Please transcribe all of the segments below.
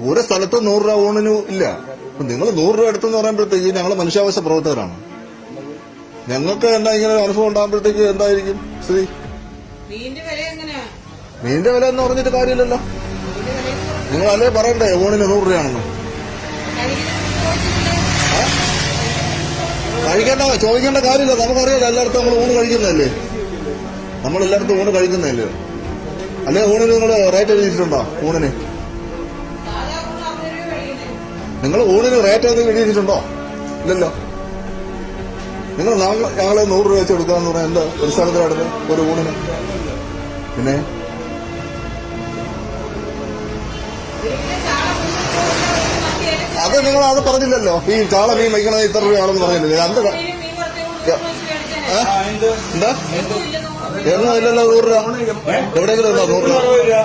ഒരു സ്ഥലത്ത് 100 രൂപ ഊണിന് ഇല്ല. നിങ്ങൾ 100 രൂപ എടുത്തെന്ന് പറയുമ്പോഴത്തേക്ക് ഞങ്ങൾ മനുഷ്യാവകാശ പ്രവർത്തകരാണ്. ഞങ്ങൾക്ക് എന്താ ഇങ്ങനെ അനുഭവം ഉണ്ടാകുമ്പോഴത്തേക്ക് എന്തായിരിക്കും സ്ഥിതി? മീനിന്റെ വില എന്ന് പറഞ്ഞിട്ട് കാര്യമില്ലല്ലോ. നിങ്ങൾ അല്ലേ പറയണ്ടേ ഊണിന് 100 രൂപയാണെന്ന്? കഴിക്കേണ്ട ചോദിക്കേണ്ട കാര്യമില്ല. നമുക്കറിയാലോ എല്ലായിടത്തും നമ്മൾ ഊണ് കഴിക്കുന്നതല്ലേ. നമ്മളെല്ലായിടത്തും ഊണ് കഴിക്കുന്നതല്ലേ. അല്ലെ ഊണിന് നിങ്ങൾ റേറ്റ് എഴുതിയിട്ടുണ്ടോ? ഊണിന് നിങ്ങൾ ഊണിന് റേറ്റ് ഒന്നും എഴുതിയിട്ടുണ്ടോ? ഇല്ലല്ലോ. നിങ്ങൾ ഞങ്ങളെ 100 രൂപ വെച്ച് കൊടുക്കാന്ന് പറഞ്ഞാൽ എന്താ ഒരു സ്ഥലത്തിനടുത്ത് ഒരു ഊണിന്? പിന്നെ അത് നിങ്ങൾ അത് പറഞ്ഞില്ലല്ലോ. ഈ ചാള മീൻ വയ്ക്കണത് ഇത്ര രൂപയാണെന്ന് പറഞ്ഞില്ലേ? എന്താ എന്താ ഇല്ലല്ലോ 100 രൂപ എവിടെയെങ്കിലും ഉണ്ടോ? 100 രൂപ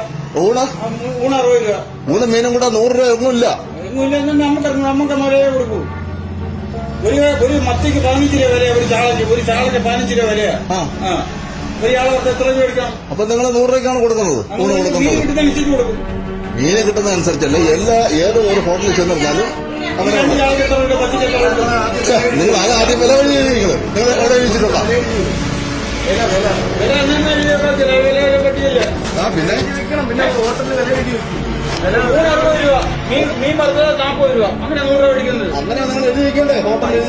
ഊണും മീനും കൂടെ 100 രൂപ ഒന്നുമില്ല. നമുക്ക് വിലയെ കൊടുക്കൂ. ഒരു മത്തിക്ക് 15 രൂപ വിലയാ, ഒരു ചാളക്ക് 15 രൂപ വിലയാ. ഒരാളെ എത്ര രൂപ എടുക്കാം? അപ്പൊ നിങ്ങൾ 100 രൂപയ്ക്കാണ് കൊടുക്കുന്നത് ഊണ് കൊടുക്കുന്നത്? മീന് കിട്ടുന്ന അനുസരിച്ചല്ലേ ഏത് ഒരു ഹോട്ടലിൽ ചെന്നിരുന്നാലും അങ്ങനെ. നിങ്ങൾ അത് ആദ്യം വില വഴി നിങ്ങൾ എവിടെ എഴുതിയിട്ടുണ്ടോ? പിന്നെ മീൻ പറഞ്ഞത് 40 രൂപ, അങ്ങനെ 100 രൂപ മേടിക്കുന്നത്. അങ്ങനെ നിങ്ങൾ എഴുതി വെക്കണ്ടേ ഹോട്ടലിൽ?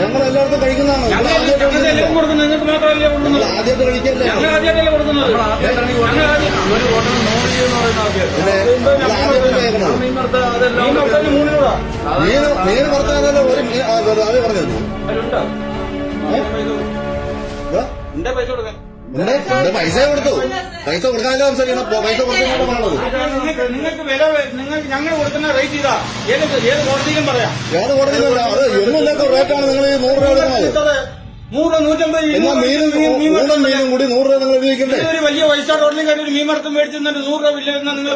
ഞങ്ങൾ എല്ലാവർക്കും കഴിക്കുന്നതാണ്. നിങ്ങൾക്ക് മാത്രമല്ലേ കൊടുക്കുന്നത്? ആദ്യമായിട്ട് കഴിക്കല്ലേ? ഞങ്ങൾ ആദ്യമായിട്ടല്ലേ കൊടുക്കുന്നത്? മീൻ ഭർത്താവല്ലോ ഒരു അത് പറഞ്ഞത് എന്റെ പൈസ കൊടുക്കാൻ പൈസ കൊടുത്തു. പൈസ കൊടുക്കാനല്ലോ സംസാരിക്കണം. പൈസ കൊടുക്കുന്നതാണ്. നിങ്ങൾക്ക് വില ഞങ്ങൾ കൊടുക്കുന്ന റേറ്റ് ഇതാ. ഏത് കോടതിയിലും പറയാം. ഏത് കോടതിയിലല്ല, അത് ഒന്നുമില്ലാത്ത റേറ്റാണ് നിങ്ങൾ ഈ 100 രൂപ കൊടുക്കുന്നത്. 100, 150 മീനും കൂടി 100 രൂപ നിങ്ങൾ ഉപയോഗിക്കണ്ടേ? ഒരു വലിയ പൈസ റോഡിലും കയറി ഒരു മീൻ മറത്തും മേടിച്ചിട്ട് 100 രൂപ ഇല്ല എന്ന് നിങ്ങൾ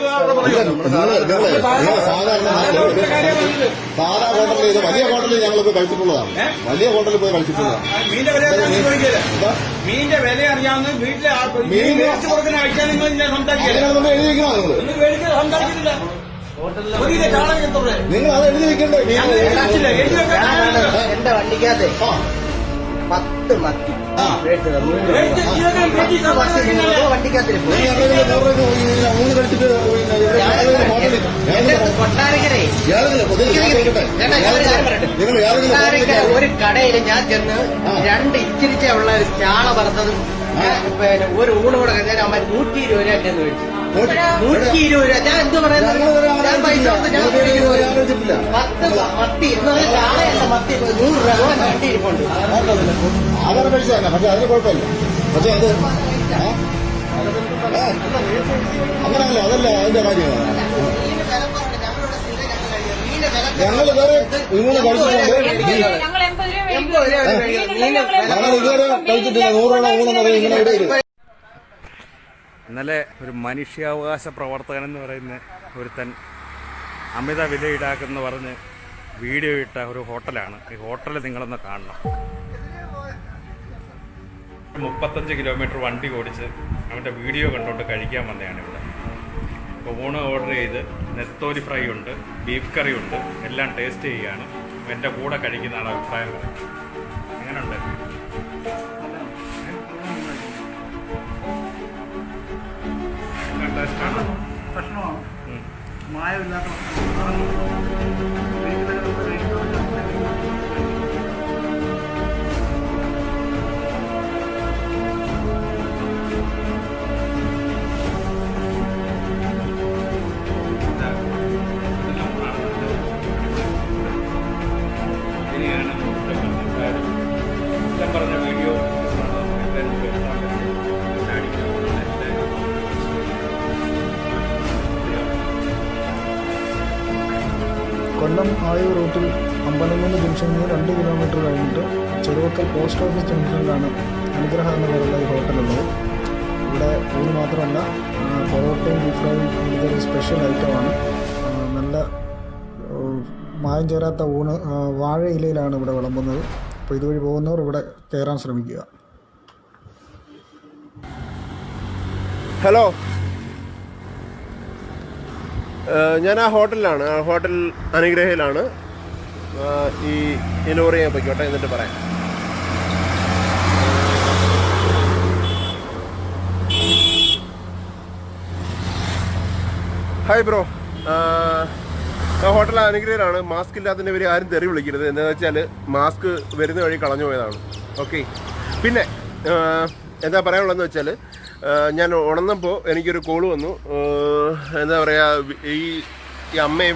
സാധാ ഹോട്ടലിൽ ഇത് വലിയ ഹോട്ടലിൽ ഞങ്ങളിപ്പോ കഴിച്ചിട്ടുള്ളതാണ്. വലിയ ഹോട്ടലിൽ പോയി കഴിച്ചിട്ടുള്ളതാണ്. മീനിന്റെ വില അറിയാവുന്ന വീട്ടിലെ മീൻ മേടിച്ചു കൊടുക്കുന്ന കഴിക്കാൻ നിങ്ങൾ സംസാരിക്കില്ല. സംസാരിക്കുന്നില്ല. നിങ്ങൾ അത് എഴുതി വെക്കണ്ടേ? എന്റെ വണ്ടിക്കകത്ത് 10 മത്തി വണ്ടിക്കകത്തിൽ കൊട്ടാരക്കരേ ഒരു കടയിൽ ഞാൻ ചെന്ന് 2 ഇച്ചിരിച്ച ഉള്ള ഒരു ചാള വറുത്തതും പിന്നെ ഒരു ഊണ് കൂടെ കഴിഞ്ഞാൽ അമ്മ 120 രൂപ ചെന്ന് മേടിച്ചു. 120 രൂപ. ഞാൻ എന്ത് പറയുന്നത്? ഞാൻ പൈസ കൊടുത്ത് ഞാൻ 10 മത്തി എന്ന് പറഞ്ഞാൽ ചാളയല്ല മത്തി 100 രൂപ വണ്ടി ഇരിപ്പുണ്ട്. ആധാരം കഴിച്ചു തന്നെ. പക്ഷെ അതിന് കുഴപ്പമില്ല. പക്ഷെ അത് അങ്ങനെയല്ല, അതല്ല അതിന്റെ കാര്യമാണ്. ഞങ്ങൾ ഇതുവരെ ഇങ്ങനെ കഴിച്ചിട്ടുണ്ട്. ഞങ്ങൾ ഇതുവരെ കഴിച്ചിട്ടില്ല 100 രൂപ ഊണെന്ന് പറയും ഇങ്ങനെ ഇടയിൽ. ഇന്നലെ ഒരു മനുഷ്യാവകാശ പ്രവർത്തകൻ എന്ന് പറയുന്ന ഒരുത്തൻ അമിത വില ഈടാക്കെന്ന് പറഞ്ഞ് വീഡിയോ ഇട്ട ഒരു ഹോട്ടലാണ്. ഈ ഹോട്ടൽ നിങ്ങളൊന്ന് കാണണം. 35 കിലോമീറ്റർ വണ്ടി ഓടിച്ച് അവൻ്റെ വീഡിയോ കണ്ടുകൊണ്ട് കഴിക്കാൻ വന്നതാണ് ഇവിടെ. അപ്പോൾ ഊണ് ഓർഡർ ചെയ്ത് നെത്തോലി ഫ്രൈ ഉണ്ട്, ബീഫ് കറി ഉണ്ട്, എല്ലാം ടേസ്റ്റ് ചെയ്യുകയാണ്. എൻ്റെ കൂടെ കഴിക്കുന്നതാണ് അഭിപ്രായം. എങ്ങനെയുണ്ട്? ടേസ്റ്റാണ്. ഭക്ഷണമാണ് മായമില്ലാത്ത പറഞ്ഞ വീഡിയോ കൊല്ലം ആയൂർ റൂട്ടിൽ അമ്പലംകുന്ന് ജംഗ്ഷനിൽ 2 കിലോമീറ്റർ കഴിഞ്ഞിട്ട് ചെറുവക്കൽ പോസ്റ്റ് ഓഫീസ് ജംഗ്ഷനിലാണ് അനുഗ്രഹ എന്ന് പറയുന്ന ഈ ഹോട്ടലുള്ളത്. ഇവിടെ ഊണ് മാത്രമല്ല പൊറോട്ടയും ബീഫ് ഫ്രൈയും ഇതൊരു സ്പെഷ്യൽ ഐറ്റമാണ്. നല്ല മായം ചേരാത്ത ഊണ് വാഴ ഇലയിലാണ് ഇവിടെ വിളമ്പുന്നത്. അപ്പോൾ ഇതുവഴി പോകുന്നവർ ഇവിടെ കയറാൻ ശ്രമിക്കുക. ഹലോ, ഞാൻ ആ ഹോട്ടലിലാണ്, ഹോട്ടൽ അനുഗ്രഹയിലാണ്. ഈ ലോറി ഞാൻ പൊയ്ക്കോട്ടെ, എന്നിട്ട് പറയാം. ഹായ് ബ്രോ, ഹോട്ടൽ അനുഗ്രഹയിലാണ്. മാസ്ക് ഇല്ലാത്തതിൻ്റെ പേര് ആരും തെറി വിളിക്കരുത്. എന്താണെന്ന് വെച്ചാൽ മാസ്ക് വരുന്ന വഴി കളഞ്ഞു പോയതാണ്. ഓക്കെ, പിന്നെ എന്താ പറയാനുള്ളതെന്ന് വെച്ചാൽ, ഞാൻ ഉണർന്നപ്പോൾ എനിക്കൊരു കോള് വന്നു. എന്താ പറയുക, ഈ അമ്മയെ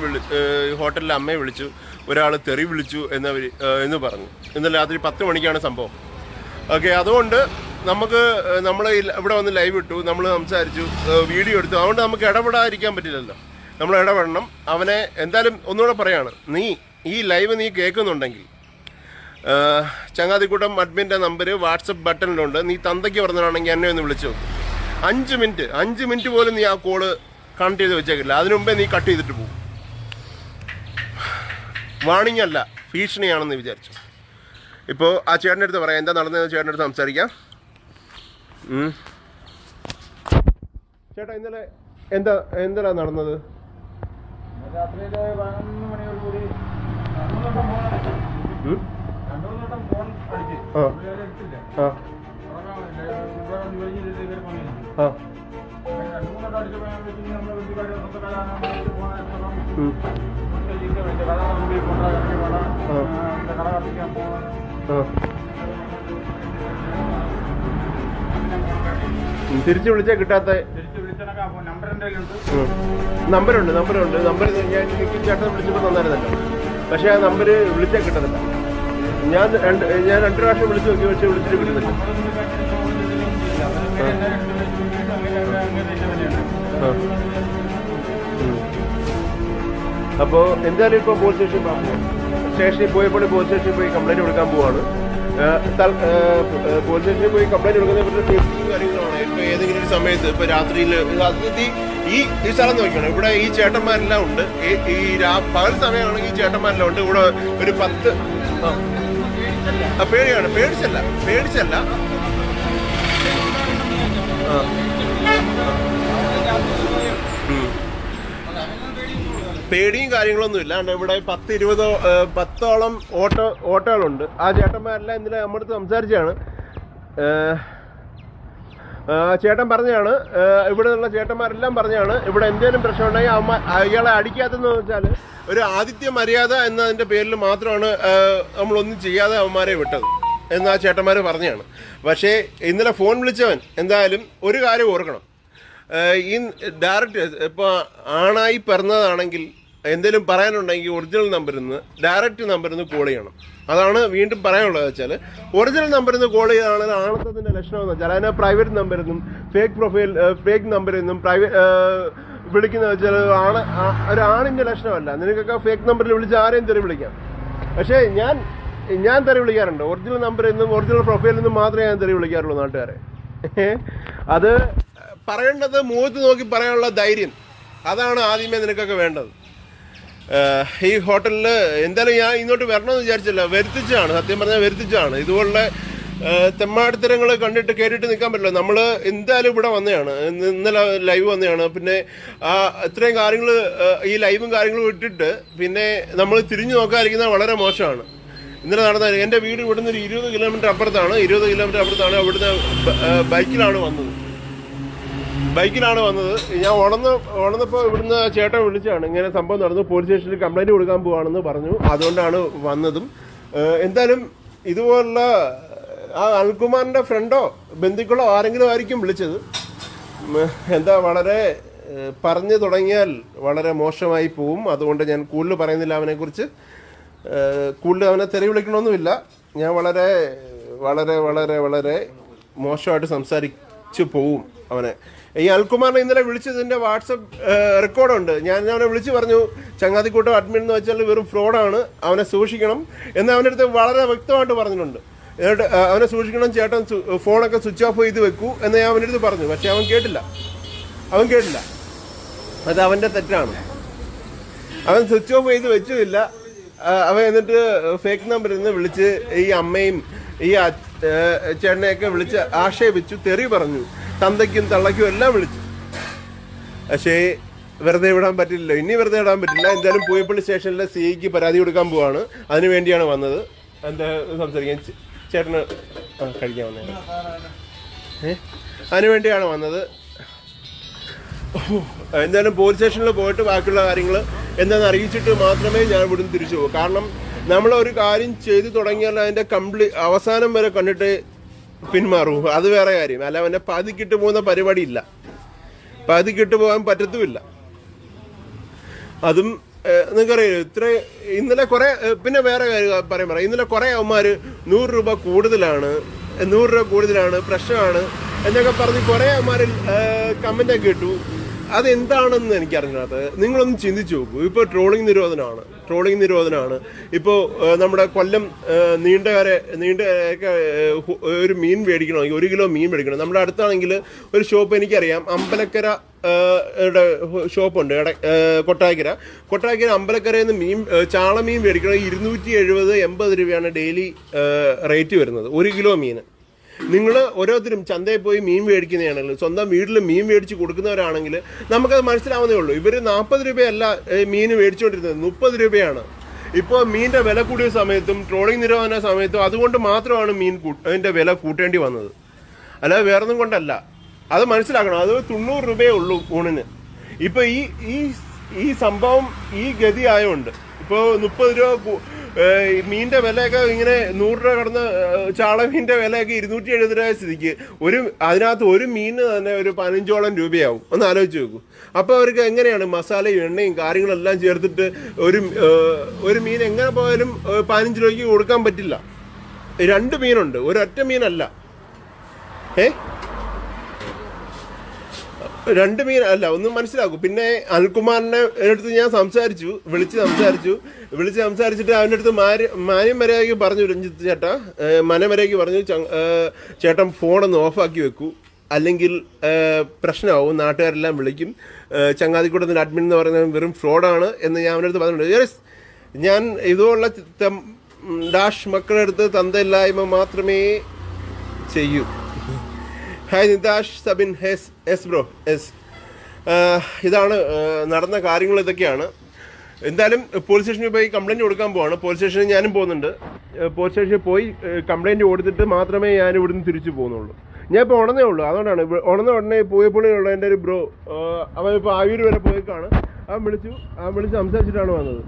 ഹോട്ടലിലെ അമ്മയെ വിളിച്ചു, ഒരാൾ തെറി വിളിച്ചു എന്ന് പറഞ്ഞു. ഇന്നലെ രാത്രി 10 മണിക്കാണ് സംഭവം. ഓക്കെ, അതുകൊണ്ട് നമ്മൾ ഇവിടെ വന്ന് ലൈവ് ഇട്ടു, നമ്മൾ സംസാരിച്ചു, വീഡിയോ എടുത്തു. അതുകൊണ്ട് നമുക്ക് ഇടപെടാതിരിക്കാൻ പറ്റില്ലല്ലോ, നമ്മൾ ഇടപെടണം. അവനെ എന്തായാലും ഒന്നുകൂടെ പറയാണ്, നീ ഈ ലൈവ് നീ കേൾക്കുന്നുണ്ടെങ്കിൽ ചങ്ങാതിക്കൂട്ടം അഡ്മിൻ്റെ നമ്പർ വാട്സപ്പ് ബട്ടണിലുണ്ട്. നീ തന്തയ്ക്ക് പറഞ്ഞതാണെങ്കിൽ എന്നെ ഒന്ന് വിളിച്ചു നോക്കും. 5 മിനിറ്റ് പോലും നീ ആ കോള് കണക്ട് ചെയ്ത് വെച്ചേക്കില്ല. അതിനു മുമ്പേ നീ കട്ട് ചെയ്തിട്ട് പോകും. വാണിംഗ് അല്ല, ഭീഷണിയാണെന്ന് വിചാരിച്ചു. ഇപ്പോൾ ആ ചേട്ടൻ്റെ അടുത്ത് പറയാം, എന്താ നടന്നതെന്ന് ചേട്ടൻ്റെ അടുത്ത് സംസാരിക്കാം. ചേട്ടാ, ഇന്നലെ എന്താ നടന്നത്? രാത്രിയിലെ 11 മണിയോടുകൂടി 2 വട്ടം ഫോൺ അടിച്ച് എടുത്തില്ല. 2-3 വട്ടം അടിച്ചപ്പോൾ നമ്മുടെ ബന്ധുക്കാരെ കട കത്തിക്കാൻ തിരിച്ചു വിളിച്ചാൽ കിട്ടാത്ത നമ്പറുണ്ട്. നമ്പർ ഞാൻ ചേട്ടൻ വിളിച്ചപ്പോൾ തന്നായിരുന്നല്ലോ, പക്ഷെ ആ നമ്പർ വിളിച്ചാൽ കിട്ടുന്നില്ല. ഞാൻ 2 പ്രാവശ്യം വിളിച്ചു നോക്കി, പക്ഷെ വിളിച്ചിട്ട് കിട്ടുന്നില്ല. അപ്പോൾ എന്തായാലും ഇപ്പോൾ പോലീസ് സ്റ്റേഷനിൽ പോയപ്പോൾ കംപ്ലൈൻറ്റ് കൊടുക്കാൻ പോവാണ്. പോലീസ് സ്റ്റേഷനിൽ പോയി കംപ്ലൈൻറ്റ് കൊടുക്കുന്നതിനെ പറ്റി സേഫ്റ്റി കാര്യങ്ങളാണ്. ഇപ്പോൾ ഏതെങ്കിലും ഒരു സമയത്ത്, ഇപ്പോൾ രാത്രിയിൽ ഈ സ്ഥലം നോക്കണം, ഇവിടെ ഈ ചേട്ടന്മാരെല്ലാം ഉണ്ട്. ഈ പകൽ സമയമാണെങ്കിൽ ഈ ചേട്ടന്മാരെല്ലാം ഉണ്ട്. ഇവിടെ ഒരു 10 പേടിയാണ്. പേടിച്ചല്ല. പേടിയും കാര്യങ്ങളൊന്നുമില്ല. ഇവിടെ 10-20 ഓട്ടോകളുണ്ട്. ആ ചേട്ടന്മാരെല്ലാം ഇന്നലെ നമ്മുടെ അടുത്ത് സംസാരിച്ചാണ്. ചേട്ടൻ പറഞ്ഞാണ്, ഇവിടെ നിന്നുള്ള ചേട്ടന്മാരെല്ലാം പറഞ്ഞാണ്, ഇവിടെ എന്തെങ്കിലും പ്രശ്നമുണ്ടെങ്കിൽ അയാളെ അടിക്കാത്തതെന്ന് വെച്ചാൽ ഒരു ആതിഥ്യ മര്യാദ എന്നതിൻ്റെ പേരിൽ മാത്രമാണ് നമ്മളൊന്നും ചെയ്യാതെ അവന്മാരെ വിട്ടത് എന്ന് ആ ചേട്ടന്മാർ പറഞ്ഞാണ്. പക്ഷേ ഇന്നലെ ഫോൺ വിളിച്ചവൻ എന്തായാലും ഒരു കാര്യം ഓർക്കണം, ഈ ഡയറക്റ്റ് ഇപ്പോൾ ആണായി പിറന്നതാണെങ്കിൽ എന്തെങ്കിലും പറയാനുണ്ടെങ്കിൽ ഒറിജിനൽ നമ്പറിൽ നിന്ന് ഡയറക്റ്റ് നമ്പറിൽ നിന്ന് കോൾ ചെയ്യണം. അതാണ് വീണ്ടും പറയാനുള്ളത്. വെച്ചാൽ ഒറിജിനൽ നമ്പറിൽ നിന്ന് കോൾ ചെയ്താണെങ്കിൽ ആണത്തത്തിൻ്റെ ലക്ഷണം എന്ന് വെച്ചാൽ അതിനെ പ്രൈവറ്റ് നമ്പറിൽ നിന്നും ഫേക്ക് നമ്പറിൽ നിന്നും വിളിക്കുന്ന വെച്ചാൽ ഒരു ആണിൻ്റെ ലക്ഷണമല്ല. നിനക്കൊക്കെ ഫേക്ക് നമ്പറിൽ വിളിച്ച് ആരെയും തെറി വിളിക്കാം. പക്ഷേ ഞാൻ തെറി വിളിക്കാറുണ്ട്. ഒറിജിനൽ നമ്പറിൽ നിന്നും ഒറിജിനൽ പ്രൊഫൈലിൽ നിന്നും മാത്രമേ ഞാൻ തെറി വിളിക്കാറുള്ളൂ നാട്ടുകാരെ. അത് പറയേണ്ടത് മുഖത്ത് നോക്കി പറയാനുള്ള ധൈര്യം, അതാണ് ആദ്യമേ നിനക്കൊക്കെ വേണ്ടത്. ഈ ഹോട്ടലിൽ എന്തായാലും ഞാൻ ഇങ്ങോട്ട് വരണമെന്ന് വിചാരിച്ചില്ല, വരുത്തിച്ചാണ്. സത്യം പറഞ്ഞാൽ വരുത്തിച്ചാണ്. ഇതുപോലുള്ള തെമ്മാടിത്തരങ്ങൾ കണ്ടിട്ട് കേട്ടിട്ട് നിൽക്കാൻ പറ്റില്ല. നമ്മൾ എന്തായാലും ഇവിടെ വന്നതാണ്, ഇന്നലെ ലൈവ് വന്നതാണ്. പിന്നെ ഇത്രയും കാര്യങ്ങൾ ഈ ലൈവും കാര്യങ്ങളും ഇട്ടിട്ട് പിന്നെ നമ്മൾ തിരിഞ്ഞു നോക്കാതിരിക്കുന്നത് വളരെ മോശമാണ്. ഇന്നലെ നടന്ന എൻ്റെ വീട് ഇവിടുന്ന് ഒരു 20 കിലോമീറ്റർ അപ്പുറത്താണ്. അവിടുന്ന് ബൈക്കിലാണ് വന്നത്. ഞാൻ ഉണർന്നപ്പോൾ ഇവിടുന്ന് ചേട്ടൻ വിളിച്ചാണ്, ഇങ്ങനെ സംഭവം നടന്നു, പോലീസ് സ്റ്റേഷനിൽ കംപ്ലൈൻറ്റ് കൊടുക്കാൻ പോവാണെന്ന് പറഞ്ഞു. അതുകൊണ്ടാണ് വന്നതും. എന്തായാലും ഇതുപോലുള്ള ആ അനിൽകുമാറിൻ്റെ ഫ്രണ്ടോ ബന്ധുക്കളോ ആരെങ്കിലും ആയിരിക്കും വിളിച്ചത്. എന്താ വളരെ പറഞ്ഞു തുടങ്ങിയാൽ വളരെ മോശമായി പോവും. അതുകൊണ്ട് ഞാൻ കൂടുതൽ പറയുന്നില്ല അവനെക്കുറിച്ച്. കൂടുതൽ അവനെ തെറി വിളിക്കണമെന്നുമില്ല. ഞാൻ വളരെ വളരെ വളരെ വളരെ മോശമായിട്ട് സംസാരിച്ചു പോവും അവനെ. ഈ അനിൽകുമാറിനെ ഇന്നലെ വിളിച്ചതിൻ്റെ വാട്സപ്പ് റെക്കോർഡുണ്ട്. ഞാൻ അവനെ വിളിച്ച് പറഞ്ഞു, ചങ്ങാതിക്കൂട്ടം അഡ്മിൻ എന്ന് വെച്ചാൽ വെറും ഫ്രോഡാണ്, അവനെ സൂക്ഷിക്കണം എന്ന് അവൻ്റെ അടുത്ത് വളരെ വ്യക്തമായിട്ട് പറഞ്ഞിട്ടുണ്ട്. എന്നിട്ട് അവനെ സൂക്ഷിക്കണം, ചേട്ടൻ ഫോണൊക്കെ സ്വിച്ച് ഓഫ് ചെയ്ത് വെക്കൂ എന്ന് ഞാൻ അവൻ്റെ അടുത്ത് പറഞ്ഞു. പക്ഷെ അവൻ കേട്ടില്ല. അത് അവൻ്റെ തെറ്റാണ്. അവൻ സ്വിച്ച് ഓഫ് ചെയ്ത് വെച്ചുമില്ല. അവൻ എന്നിട്ട് ഫേക്ക് നമ്പറിൽ നിന്ന് വിളിച്ച് ഈ അമ്മയും ഈ ചേട്ടനെയൊക്കെ വിളിച്ച് ആക്ഷേപിച്ചു, തെറി പറഞ്ഞു, തന്തയ്ക്കും തള്ളയ്ക്കും എല്ലാം വിളിച്ചു. പക്ഷേ വെറുതെ വിടാൻ പറ്റില്ലല്ലോ, ഇനി വെറുതെ വിടാൻ പറ്റില്ല. എന്തായാലും പൂയപ്പള്ളി സ്റ്റേഷനിലെ സിഐക്ക് പരാതി കൊടുക്കാൻ പോവാണ്. അതിന് വേണ്ടിയാണ് വന്നത്. എന്താ സംസാരിക്കാൻ ചേട്ടന് കഴിക്കാൻ വന്നത്? അതിന് വേണ്ടിയാണ് വന്നത്. എന്തായാലും പോലീസ് സ്റ്റേഷനിൽ പോയിട്ട് ബാക്കിയുള്ള കാര്യങ്ങൾ എന്താണെന്ന് അറിയിച്ചിട്ട് മാത്രമേ ഞാൻ ഇവിടുന്ന് തിരിച്ചു പോകും. കാരണം നമ്മളൊരു കാര്യം ചെയ്തു തുടങ്ങിയാൽ അതിൻ്റെ അവസാനം വരെ കണ്ടിട്ട് പിന്മാറൂ, അത് വേറെ കാര്യം. അല്ല അവൻ്റെ പാതിക്കിട്ട് പോകുന്ന പരിപാടി ഇല്ല, പാതിക്കിട്ട് പോകാൻ പറ്റത്തുമില്ല. അതും നിങ്ങൾക്കറിയാം. ഇന്നലെ കുറെ, പിന്നെ വേറെ കാര്യം പറയാം, ഇന്നലെ കുറെ അവന്മാർ 100 രൂപ കൂടുതലാണ്, 100 രൂപ കൂടുതലാണ്, പ്രശ്നമാണ് എന്നൊക്കെ പറഞ്ഞ് കുറെ അവന്മാർ കമൻ്റൊക്കെ ഇട്ടു. അതെന്താണെന്ന് എനിക്കറിഞ്ഞാൽ നിങ്ങളൊന്ന് ചിന്തിച്ചു നോക്കൂ. ഇപ്പോൾ ട്രോളിംഗ് നിരോധനമാണ്. ഇപ്പോൾ നമ്മുടെ കൊല്ലം നീണ്ടകരയൊക്കെ ഒരു മീൻ മേടിക്കണമെങ്കിൽ 1 കിലോ മീൻ മേടിക്കണം. നമ്മുടെ അടുത്താണെങ്കിൽ ഒരു ഷോപ്പ് എനിക്കറിയാം, അമ്പലക്കര ഷോപ്പുണ്ട് കൊട്ടായ്ക്കര അമ്പലക്കരയിൽ നിന്ന് ചാളമീൻ മേടിക്കണമെങ്കിൽ 270-80 രൂപയാണ് ഡെയിലി റേറ്റ് വരുന്നത് 1 കിലോ മീൻ. നിങ്ങൾ ഓരോരുത്തരും ചന്തയിൽ പോയി മീൻ മേടിക്കുന്നതാണെങ്കിൽ, സ്വന്തം വീട്ടിൽ മീൻ മേടിച്ച് കൊടുക്കുന്നവരാണെങ്കിൽ നമുക്കത് മനസ്സിലാവുന്നേ ഉള്ളൂ. ഇവർ 40 രൂപയല്ല മീൻ മേടിച്ചുകൊണ്ടിരുന്നത്, 30 രൂപയാണ്. ഇപ്പോൾ മീനിൻ്റെ വില കൂടിയ സമയത്തും ട്രോളിംഗ് നിരോധന സമയത്തും അതുകൊണ്ട് മാത്രമാണ് അതിൻ്റെ വില കൂട്ടേണ്ടി വന്നത്, അല്ലാതെ വേറൊന്നും കൊണ്ടല്ല. അത് മനസ്സിലാക്കണം. അത് 90 രൂപയേ ഉള്ളൂ ഊണിന്. ഇപ്പോൾ ഈ സംഭവം ഈ ഗതി ആയതുകൊണ്ട് ഇപ്പോൾ 30 രൂപ മീനിൻ്റെ വിലയൊക്കെ ഇങ്ങനെ 100 രൂപ കടന്ന് ചാളമീൻ്റെ വിലയൊക്കെ 270 രൂപ സ്ഥിതിക്ക് അതിനകത്ത് ഒരു മീനിന് തന്നെ ഒരു 15ഓളം രൂപയാവും. ഒന്ന് ആലോചിച്ച് നോക്കൂ. അപ്പോൾ അവർക്ക് എങ്ങനെയാണ് മസാലയും എണ്ണയും കാര്യങ്ങളെല്ലാം ചേർത്തിട്ട് ഒരു മീൻ എങ്ങനെ പോയാലും 15 രൂപയ്ക്ക് കൊടുക്കാൻ പറ്റില്ല. 2 മീനുണ്ട്, ഒരൊറ്റ മീനല്ല. 2 മീൻ അല്ല, ഒന്നും മനസ്സിലാക്കും. പിന്നെ അനിൽകുമാറിനെ അടുത്ത് ഞാൻ വിളിച്ച് സംസാരിച്ചിട്ട് അവൻ്റെ അടുത്ത് മാന്യം മര്യാദയ്ക്ക് പറഞ്ഞു, രഞ്ജിത്ത് ചേട്ടാ മനമര്യാദയ്ക്ക് പറഞ്ഞു, ചേട്ടൻ ഫോണൊന്ന് ഓഫാക്കി വെക്കൂ, അല്ലെങ്കിൽ പ്രശ്നമാവും, നാട്ടുകാരെല്ലാം വിളിക്കും, ചങ്ങാതിക്കൂട്ടത്തിൻ്റെ അഡ്മിൻ എന്ന് പറയുന്നത് വെറും ഫ്രോഡാണ് എന്ന് ഞാൻ അവൻ്റെ അടുത്ത് പറഞ്ഞിട്ടുണ്ട്. ഞാൻ ഇതുപോലുള്ള മക്കളുടെ അടുത്ത് തന്തയില്ലായ്മ മാത്രമേ ചെയ്യൂ. Hi Nitash Sabin yes bro yes. ഇതാണ് നടന്ന കാര്യങ്ങൾ, ഇതൊക്കെയാണ്. എന്തായാലും പോലീസ് സ്റ്റേഷനിൽ പോയി കംപ്ലയിൻറ്റ് കൊടുക്കാൻ പോവാണ്. പോലീസ് സ്റ്റേഷനിൽ ഞാനും പോകുന്നുണ്ട്. പോലീസ് സ്റ്റേഷനിൽ പോയി കംപ്ലയിൻറ്റ് കൊടുത്തിട്ട് മാത്രമേ ഞാൻ ഇവിടുന്ന് തിരിച്ചു പോകുന്നുള്ളൂ. ഞാൻ ഇപ്പോൾ ഉണർന്നേ ഉള്ളൂ. അതുകൊണ്ടാണ് ഉണർന്ന ഉടനെ പൂയപ്പള്ളിയുള്ള എൻ്റെ ഒരു ബ്രോ, അവൻ ഇപ്പോൾ ആയൂർ വരെ പോയേക്കാണ്. അവൻ വിളിച്ച് സംസാരിച്ചിട്ടാണ് വന്നത്.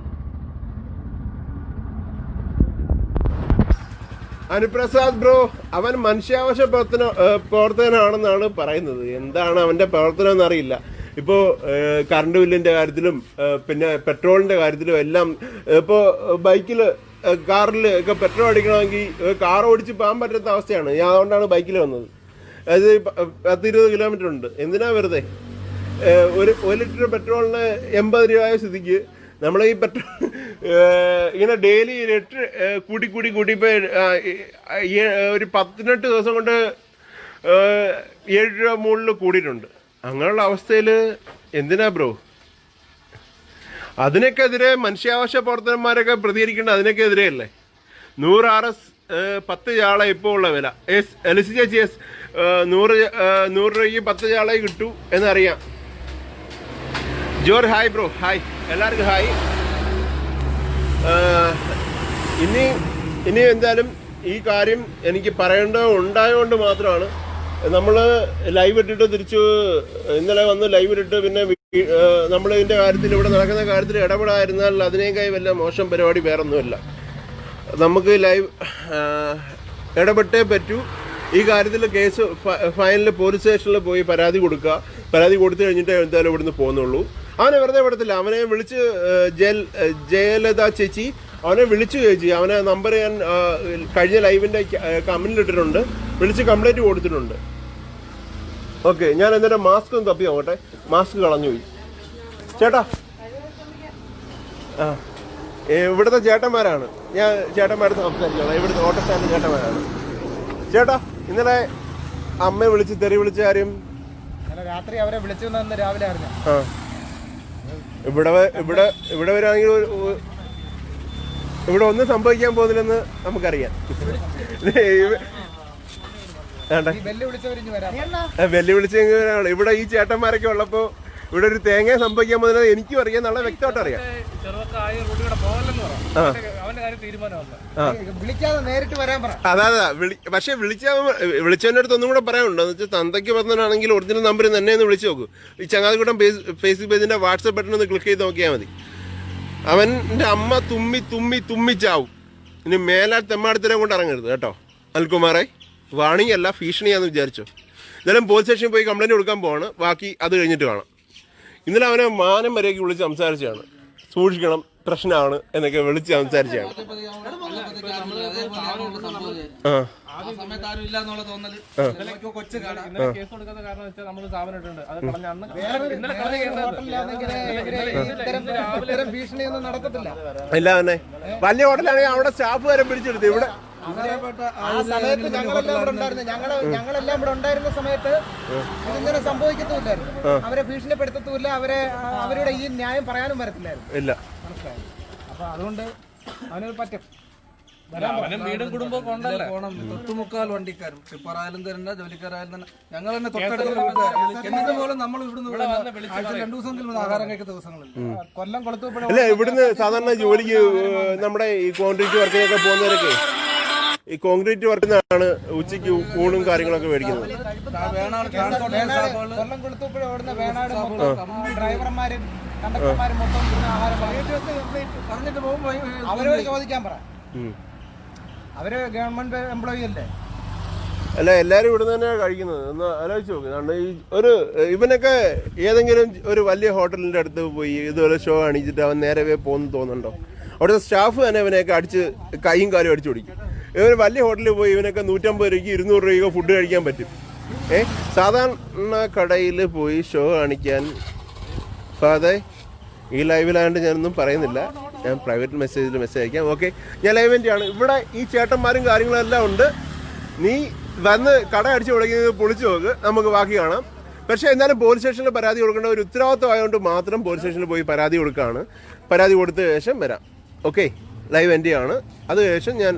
അനുപ്രസാദ് ബ്രോ, അവൻ മനുഷ്യാവകാശ പ്രവർത്തകനാണെന്നാണ് പറയുന്നത്. എന്താണ് അവൻ്റെ പ്രവർത്തനം എന്നറിയില്ല. ഇപ്പോൾ കറണ്ട് ബില്ലിൻ്റെ കാര്യത്തിലും പിന്നെ പെട്രോളിൻ്റെ കാര്യത്തിലും എല്ലാം, ഇപ്പോൾ ബൈക്കിൽ കാറിൽ ഒക്കെ പെട്രോൾ അടിക്കണമെങ്കിൽ കാർ ഓടിച്ച് പോകാൻ പറ്റാത്ത അവസ്ഥയാണ്. ഞാൻ അതുകൊണ്ടാണ് ബൈക്കിൽ വന്നത്. അത് 10-20 കിലോമീറ്റർ ഉണ്ട്. എന്തിനാ വെറുതെ 1 ലിറ്റർ പെട്രോളിന് 80 രൂപയായ സ്ഥിതിക്ക് നമ്മൾ ഈ പെട്രോൾ ഇങ്ങനെ ഡെയിലി ലിറ്റർ കൂട്ടി ഇപ്പോൾ ഒരു 18 ദിവസം കൊണ്ട് 7 രൂപ മുകളിൽ കൂടിയിട്ടുണ്ട്. അങ്ങനെയുള്ള അവസ്ഥയിൽ എന്തിനാ ബ്രോ? അതിനൊക്കെതിരെ മനുഷ്യാവകാശ പ്രവർത്തകന്മാരൊക്കെ പ്രതികരിക്കേണ്ടത് അതിനൊക്കെ അല്ലേ? 100 RS 10 ചാള ഇപ്പോൾ ഉള്ള വില. എലിസി ചേച്ചി 100 രൂപയ്ക്ക് 10 ചാളയെ കിട്ടൂ എന്നറിയാം. ജോർ ഹായ് ബ്രോ, ഹായ് എല്ലാവർക്കും ഹായ്. ഇനി എന്തായാലും ഈ കാര്യം എനിക്ക് ഉണ്ടായതുകൊണ്ട് മാത്രമാണ് നമ്മൾ ലൈവ് ഇട്ടിട്ട് ഇന്നലെ വന്ന് ലൈവ് ഇട്ടിട്ട് പിന്നെ നമ്മൾ ഇതിൻ്റെ കാര്യത്തിൽ ഇവിടെ നടക്കുന്ന കാര്യത്തിൽ ഇടപെടാതിരുന്നാൽ അതിനേക്കായി വല്ല മോശം പരിപാടി വേറൊന്നുമില്ല. നമുക്ക് ലൈവ് ഇടപെട്ടേ പറ്റൂ. ഈ കാര്യത്തിൽ കേസ് ഫൈനൽ പോലീസ് സ്റ്റേഷനിൽ പോയി പരാതി കൊടുത്തു കഴിഞ്ഞിട്ടേ എന്തായാലും ഇവിടുന്ന് പോകുന്നുള്ളൂ. അവനെ വെറുതെ വിടത്തില്ല. അവനെ വിളിച്ച് ജയലത ചേച്ചി അവനെ വിളിച്ചു ചേച്ചി. അവനെ നമ്പർ ഞാൻ കഴിഞ്ഞ ലൈവിൻ്റെ കമൻറ്റിൽ ഇട്ടിട്ടുണ്ട്. വിളിച്ച് കംപ്ലൈൻറ്റ് കൊടുത്തിട്ടുണ്ട്. ഓക്കെ, ഞാൻ എന്നിട്ട് മാസ്ക് ഒന്ന് തപ്പി നോക്കട്ടെ. മാസ്ക് കളഞ്ഞുപോയി. ചേട്ടാ, ഇവിടുത്തെ ചേട്ടന്മാരാണ്. ഞാൻ ചേട്ടന്മാരടുത്ത് സംസാരിക്കണം. ഇവിടുത്തെ ഓട്ടോ സ്റ്റാൻഡ് ചേട്ടന്മാരാണ്. ചേട്ടാ, ഇന്നലെ അമ്മയെ വിളിച്ച കാര്യം രാത്രി അവരെ വിളിച്ചു രാവിലെ അറിഞ്ഞു. ഇവിടെ വരാണെങ്കിൽ ഇവിടെ ഒന്നും സംഭവിക്കാൻ പോകുന്നില്ലെന്ന് നമുക്കറിയാം. വെല്ലുവിളിച്ചെങ്കിലാണ് ഇവിടെ ഈ ചേട്ടന്മാരൊക്കെ ഉള്ളപ്പോ ഇവിടെ ഒരു തേങ്ങ സംഭവിക്കാൻ പോകുന്നത് എനിക്കും അറിയാം, നല്ല വ്യക്തമായിട്ട് അറിയാം. വിളിക്കാതെ നേരിട്ട് വരാൻ പറ. അതാ പക്ഷെ വിളിച്ചവൻ്റെ അടുത്ത് ഒന്നും കൂടെ പറയാനുണ്ടോ എന്ന് വെച്ചാൽ തന്തയ്ക്ക് പറഞ്ഞാണെങ്കിൽ ഒറിജിനൽ നമ്പർ തന്നെ ഒന്ന് വിളിച്ചു നോക്കൂ. ഈ ചങ്ങാതിക്കൂട്ടം ഫേസ്ബുക്ക് പേജിന്റെ വാട്സാപ്പ് ബട്ടൺ ഒന്ന് ക്ലിക്ക് ചെയ്ത് നോക്കിയാൽ മതി. അവൻ്റെ അമ്മ തുമ്മിച്ചാവും. ഇനി മേലാൽ തെമ്മാടത്തിനെ കൊണ്ട് ഇറങ്ങരുത് കേട്ടോ അൽകുമാറെ. വാണിയല്ല, ഭീഷണിയാന്ന് വിചാരിച്ചോ. എന്നാലും പോലീസ് സ്റ്റേഷനിൽ പോയി കംപ്ലൈൻറ്റ് കൊടുക്കാൻ പോവാണ്. ബാക്കി അത് കഴിഞ്ഞിട്ട് കാണാം. ഇന്നലെ അവനെ മാനം വരെയൊക്കെ വിളിച്ച് സംസാരിച്ചാണ്, സൂക്ഷിക്കണം പ്രശ്നമാണ് എന്നൊക്കെ വിളിച്ച് സംസാരിച്ചാണ്. ഇല്ല തന്നെ വലിയ ഹോട്ടലാണെങ്കിൽ അവിടെ സ്റ്റാഫ് വരെ പിടിച്ചെടുത്ത്. ഇവിടെ ആ സമയത്ത് ഞങ്ങളെല്ലാം ഇവിടെ ഉണ്ടായിരുന്ന സമയത്ത് ഇതിങ്ങനെ സംഭവിക്കത്തുമില്ലായിരുന്നു. അവരെ ഭീഷണിപ്പെടുത്തത്തുമില്ല, അവരുടെ ഈ ന്യായം പറയാനും വരത്തില്ലായിരുന്നു. ഇല്ല, മനസ്സിലായി. അപ്പൊ അതുകൊണ്ട് അവനൊരു പറ്റും. വീടും കുടുംബവും കൊണ്ടല്ലേ പോണം. 1/4 വണ്ടിക്കാരും ടിപ്പറായാലും തന്നെ ജോലിക്കാരായാലും തന്നെ ഞങ്ങൾ തന്നെ തൊട്ടടുത്ത്. എന്നിട്ട് പോലും നമ്മൾ ഇവിടുന്ന് 2 ദിവസമെങ്കിലും ആഹാരം കഴിക്കുന്ന ദിവസങ്ങളില്ല. കൊല്ലം കൊളുത്തൂപ്പുഴ അല്ല, ഇവിടുന്ന് സാധാരണ ജോലിക്ക് നമ്മുടെ ഈ കോൺക്രീറ്റ് വർക്കിനൊക്കെ പോകുന്നവരൊക്കെ ഈ കോൺക്രീറ്റ് വർക്കിനാണ് ഉച്ചയ്ക്ക് ഊണും കാര്യങ്ങളൊക്കെ മേടിക്കുന്നത്. കൊല്ലം കൊളുത്തൂപ്പുഴ ഓടുന്ന വേണാട് ഡ്രൈവർമാരും കണ്ടക്ടർമാരും മൊത്തം ആഹാരം പറഞ്ഞിട്ട് പോകുമ്പോൾ അവരോട് ചോദിക്കാൻ പറ. അവര് ഗവൺമെന്റ് എംപ്ലോയി അല്ലേ? അല്ല, എല്ലാരും ഇവിടെ തന്നെയാണ് കഴിക്കുന്നത്. ഒന്ന് ആലോചിച്ച് നോക്ക്. കാരണം ഈ ഇവനൊക്കെ ഏതെങ്കിലും ഒരു വലിയ ഹോട്ടലിന്റെ അടുത്ത് പോയി ഇതുപോലെ ഷോ കാണിച്ചിട്ട് അവൻ നേരെ പോകുന്നു തോന്നുന്നുണ്ടോ? അവിടുത്തെ സ്റ്റാഫ് തന്നെ ഇവനെയൊക്കെ അടിച്ച് കൈയും കാലും അടിച്ചു പിടിക്കും. ഇവന് വലിയ ഹോട്ടലിൽ പോയി ഇവനൊക്കെ 150 രൂപയ്ക്ക് 200 രൂപയ്ക്ക് ഫുഡ് കഴിക്കാൻ പറ്റും. സാധാരണ കടയിൽ പോയി ഷോ കാണിക്കാൻ അതെ ഈ ലൈവിലാണ്ട് ഞാനൊന്നും പറയുന്നില്ല. ഞാൻ പ്രൈവറ്റ് മെസ്സേജ് അയക്കാം. ഓക്കെ, ഞാൻ ലൈവൻ്റെയാണ്. ഇവിടെ ഈ ചേട്ടന്മാരും കാര്യങ്ങളെല്ലാം ഉണ്ട്. നീ വന്ന് കട അടിച്ച് വിളിക്കുന്നത് പൊളിച്ചു നോക്ക്, നമുക്ക് ബാക്കി കാണാം. പക്ഷേ എന്നാലും പോലീസ് സ്റ്റേഷനിൽ പരാതി കൊടുക്കേണ്ട ഒരു ഉത്തരവാദിത്വം ആയതുകൊണ്ട് മാത്രം പോലീസ് സ്റ്റേഷനിൽ പോയി പരാതി കൊടുക്കുകയാണ്. പരാതി കൊടുത്ത ശേഷം വരാം. ഓക്കെ, ലൈവ് എൻ്റെയാണ്. അത് ശേഷം ഞാൻ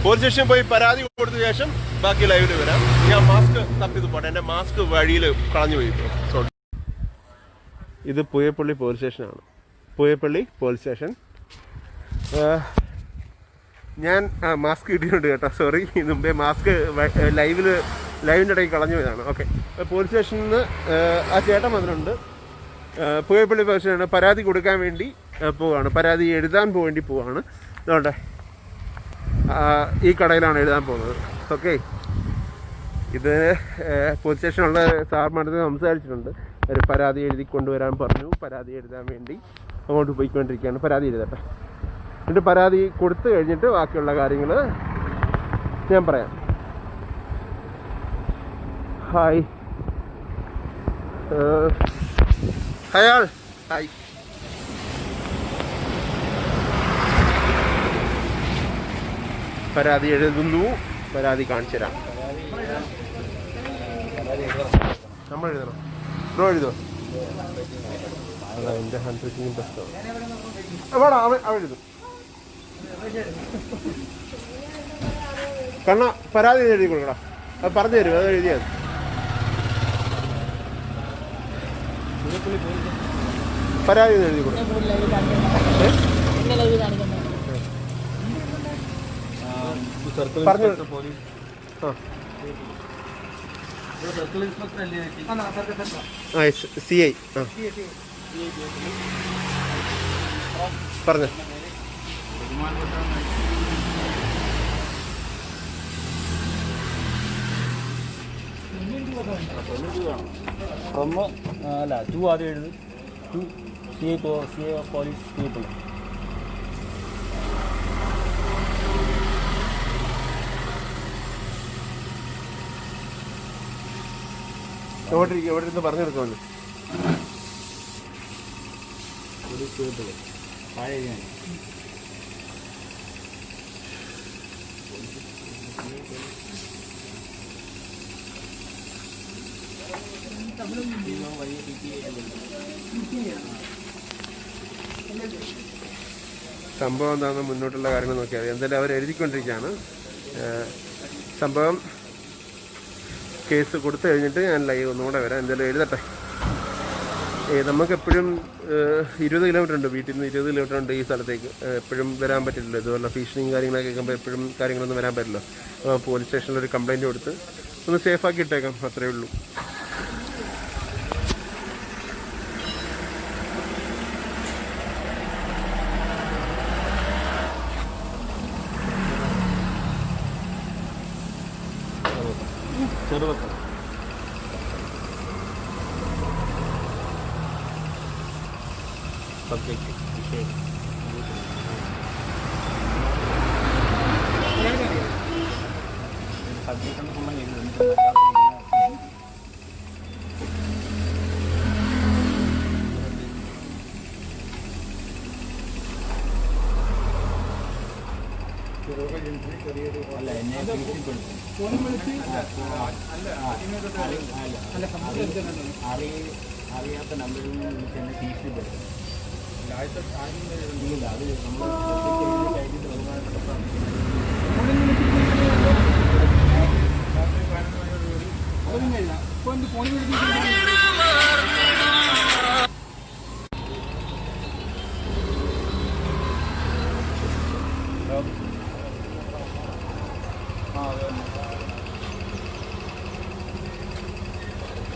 പോലീസ് സ്റ്റേഷനിൽ പോയി പരാതി കൊടുത്ത ശേഷം ബാക്കി ലൈവിൽ വരാം. ഞാൻ മാസ്ക് തപ്പിത് പോട്ടെ, എൻ്റെ മാസ്ക് വഴിയിൽ കളഞ്ഞു പോയി. സോറി. ഇത് പൂയപ്പള്ളി പോലീസ് സ്റ്റേഷനാണ്. Pooyappally police station. ഞാൻ മാസ്ക് കിട്ടിയിട്ടുണ്ട് കേട്ടോ, സോറി. മുമ്പേ മാസ്ക് ലൈവിൻ്റെ ഇടയിൽ കളഞ്ഞു പോയതാണ്. ഓക്കെ, പോലീസ് സ്റ്റേഷനിൽ നിന്ന് ആ ചേട്ടൻ വന്നിട്ടുണ്ട്. പൂയപ്പള്ളി പോലീസ് സ്റ്റേഷനാണ്. പരാതി കൊടുക്കാൻ വേണ്ടി പോവുകയാണ്, പരാതി എഴുതാൻ വേണ്ടി പോവുകയാണ്. അതുകൊണ്ടേ ഈ കടയിലാണ് എഴുതാൻ പോകുന്നത്. ഓക്കെ, ഇത് പോലീസ് സ്റ്റേഷനുള്ള സാർമാരുടെ സംസാരിച്ചിട്ടുണ്ട്. ഒരു പരാതി എഴുതി കൊണ്ടുവരാൻ പറഞ്ഞു. പരാതി എഴുതാൻ വേണ്ടി അങ്ങോട്ട് പോയിക്കൊണ്ടിരിക്കുകയാണ്. പരാതി എഴുതട്ടെ, എന്നിട്ട് പരാതി കൊടുത്തു കഴിഞ്ഞിട്ട് ബാക്കിയുള്ള കാര്യങ്ങൾ ഞാൻ പറയാം. ഹായ് അയാൾ ഹായ്. പരാതി എഴുതുന്നു. പരാതി കാണിച്ചു തരാം. നമ്മൾ എഴുതണം. ബ്രോ എഴുതോ? അതാ എൻ്റെ ഹാൻഡ് റൈറ്റിംഗ് പ്രശ്നം. വേണം, അവൻ എഴുതും. കണ്ണ പരാതി എഴുതി കൊടുക്കടാ. അത് പറഞ്ഞു തരും, അത് എഴുതിയാൽ പരാതി എഴുതി കൊടുക്കും. പറഞ്ഞു. ആ CI പറഞ്ഞു. അല്ല 2 ആദ്യം എഴുതി. 2 CA പോലീസ് പീപ്പിൾ. എവിടെ ഇരുന്ന് പറഞ്ഞു കൊടുക്കുമല്ലോ. സംഭവം എന്താണെന്ന് മുന്നോട്ടുള്ള കാര്യങ്ങൾ നോക്കിയാൽ എന്തായാലും അവർ എഴുതിക്കൊണ്ടിരിക്കുകയാണ്. സംഭവം കേസ് കൊടുത്തു കഴിഞ്ഞിട്ട് ഞാൻ ലൈവ് ഒന്നുകൂടെ വരാം. എന്തായാലും എഴുതട്ടെ. നമുക്കെപ്പോഴും 20 കിലോമീറ്റർ ഉണ്ട്, വീട്ടിൽ നിന്ന് 20 കിലോമീറ്റർ ഉണ്ട് ഈ സ്ഥലത്തേക്ക്. എപ്പോഴും വരാൻ പറ്റില്ലല്ലോ. ഇതുപോലെ ഭീഷണിയും കാര്യങ്ങളൊക്കെ കേൾക്കുമ്പോൾ എപ്പോഴും കാര്യങ്ങളൊന്നും വരാൻ പറ്റില്ല. പോലീസ് സ്റ്റേഷനിൽ ഒരു കംപ്ലയിൻറ്റ് കൊടുത്ത് ഒന്ന് സേഫാക്കി ഇട്ടേക്കാം, അത്രയേ ഉള്ളൂ. ചെറുപത്തം സബ്ജക്റ്റ് വിഷയം സബ്ജക്റ്റ് അല്ല എന്നെ അറിയാത്ത നമ്പറിൽ നിന്ന് വിളിച്ച് എന്നെ ഭീഷണിപ്പെടുത്തും. ഇല്ല, അത് നമ്മൾ കഴിഞ്ഞിട്ട് ബഹുമാനപ്പെട്ട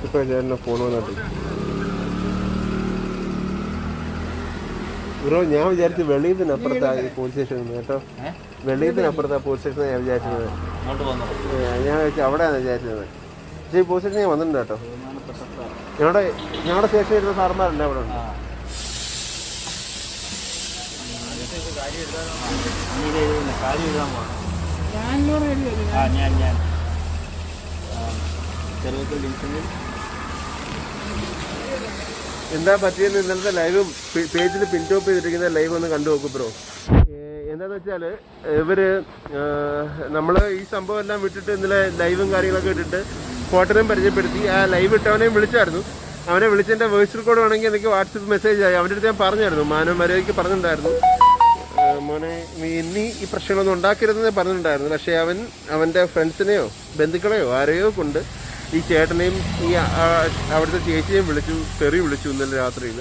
ഇപ്പോൾ ചേട്ടൻ്റെ ഫോൺ വന്നിട്ട് ബ്രോ, ഞാൻ വിചാരിച്ചു വെളിയത്തിനപ്പുറത്താണ് ഈ പോലീസ് സ്റ്റേഷൻ കേട്ടോ. വെളിയത്തിനപ്പുറത്താണ് പോലീസ് സ്റ്റേഷൻ ഞാൻ വിചാരിച്ചത്. ഞാൻ വിചാരിച്ചു അവിടെയാണ് വിചാരിച്ചത്. പക്ഷേ ഈ പോലീസ് സ്റ്റേഷൻ ഞാൻ വന്നിട്ടുണ്ട് കേട്ടോ. ഞങ്ങളുടെ സ്റ്റേഷനിൽ ഇരുന്ന സാറന്മാരല്ലേ അവിടെ ഉണ്ട്. ഞാൻ ചെറുപ്പത്തിൽ ഡിവിഷനിൽ എന്താ പറ്റിയെന്ന് ഇന്നലത്തെ ലൈവും പേജിൽ പിൻ ടോപ്പ് ചെയ്തിരിക്കുന്ന ലൈവ് ഒന്ന് കണ്ടു നോക്കും ബ്രോ. എന്താണെന്ന് വെച്ചാൽ നമ്മൾ ഈ സംഭവം എല്ലാം വിട്ടിട്ട് ഇന്നലെ ലൈവും കാര്യങ്ങളൊക്കെ ഇട്ടിട്ട് ഫോട്ടോയും പരിചയപ്പെടുത്തി. ആ ലൈവ് ഇട്ടവനെയും വിളിച്ചായിരുന്നു. അവനെ വിളിച്ചതിൻ്റെ വോയിസ് റെക്കോർഡ് വേണമെങ്കിൽ എനിക്ക് വാട്സപ്പ് മെസ്സേജ് ആയി. അവൻ്റെ അടുത്ത് ഞാൻ പറഞ്ഞായിരുന്നു, മാനവമര്യാദയ്ക്ക് പറഞ്ഞിട്ടുണ്ടായിരുന്നു, മോനെ നീ ഇനി ഈ പ്രശ്നങ്ങളൊന്നും ഉണ്ടാക്കരുതെന്ന് പറഞ്ഞിട്ടുണ്ടായിരുന്നു. പക്ഷേ അവൻ്റെ ഫ്രണ്ട്സിനെയോ ബന്ധുക്കളെയോ ആരെയോ കൊണ്ട് ഈ ചേട്ടനെയും ഈ അവിടുത്തെ ചേച്ചിയെയും തെറി വിളിച്ചു ഇന്നലെ രാത്രിയിൽ.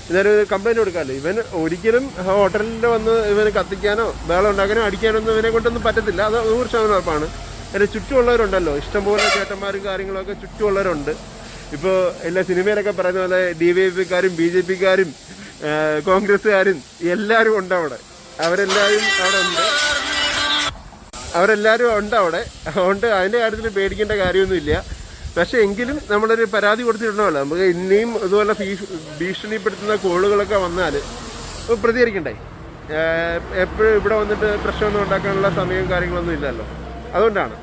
ഇന്നലെ കംപ്ലൈൻറ്റ് കൊടുക്കാമല്ലോ. ഇവൻ ഒരിക്കലും ഹോട്ടലിൽ വന്ന് ഇവന് കത്തിക്കാനോ ബഹളം ഉണ്ടാക്കാനോ അടിക്കാനോ ഒന്നും ഇവനെ കൊണ്ടൊന്നും പറ്റത്തില്ല. അത് 100% ഉറപ്പാണ്. അതിന് ചുറ്റുമുള്ളവരുണ്ടല്ലോ, ഇഷ്ടംപോലെ ചേട്ടന്മാരും കാര്യങ്ങളൊക്കെ ചുറ്റുമുള്ളവരുണ്ട്. ഇപ്പോൾ എല്ലാ സിനിമയിലൊക്കെ പറയുന്ന പോലെ DYFIക്കാരും BJPക്കാരും കോൺഗ്രസ്സുകാരും എല്ലാവരും ഉണ്ട് അവിടെ. അവരെല്ലാവരും ഉണ്ട് അവിടെ. അതുകൊണ്ട് അതിൻ്റെ കാര്യത്തിൽ പേടിക്കേണ്ട കാര്യമൊന്നുമില്ല. പക്ഷേ എങ്കിലും നമ്മളൊരു പരാതി കൊടുത്തിട്ടുണ്ടല്ലോ. നമുക്ക് ഇനിയും ഇതുപോലെ ഭീഷണിപ്പെടുത്തുന്ന കോളുകളൊക്കെ വന്നാൽ പ്രതികരിക്കണ്ടേ? എപ്പോഴും ഇവിടെ വന്നിട്ട് പ്രശ്നമൊന്നും ഉണ്ടാക്കാനുള്ള സമയവും കാര്യങ്ങളൊന്നും ഇല്ലല്ലോ. അതുകൊണ്ടാണ്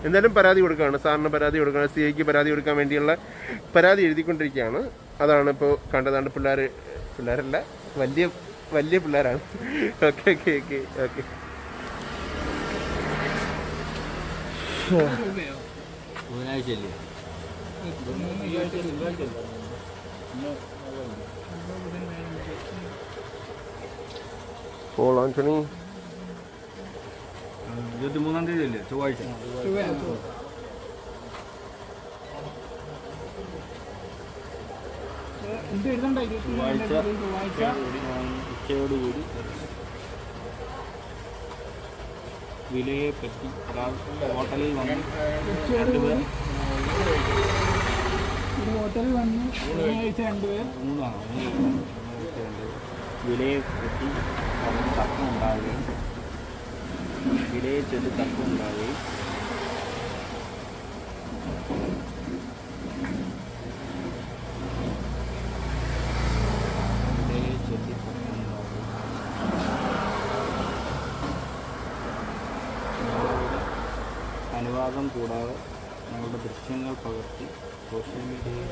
എന്തായാലും പരാതി കൊടുക്കുകയാണ്. സാറിന് പരാതി കൊടുക്കുകയാണ്. CIക്ക് പരാതി കൊടുക്കാൻ വേണ്ടിയുള്ള പരാതി എഴുതിക്കൊണ്ടിരിക്കുകയാണ്. അതാണ് ഇപ്പോൾ കണ്ടതാണ്. പിള്ളേരല്ല, വലിയ പിള്ളേരാണ്. ഓക്കെ. ബുധനാഴ്ചയല്ലേ? പോൾ ആന്റണി 23-ാം തീയതി അല്ലേ? ചൊവ്വാഴ്ച. ഉച്ചയോടുകൂടി വിലയെ പറ്റി ഹോട്ടലിൽ വന്ന് വിലയെ പറ്റി തർക്കമുണ്ടാവുകയും വിലയെ ചൊല്ലി തർക്കമുണ്ടാവുകയും അനുവാദം കൂടാതെ ഞങ്ങളുടെ ദൃശ്യങ്ങൾ പകർത്തി സോഷ്യൽ മീഡിയയിൽ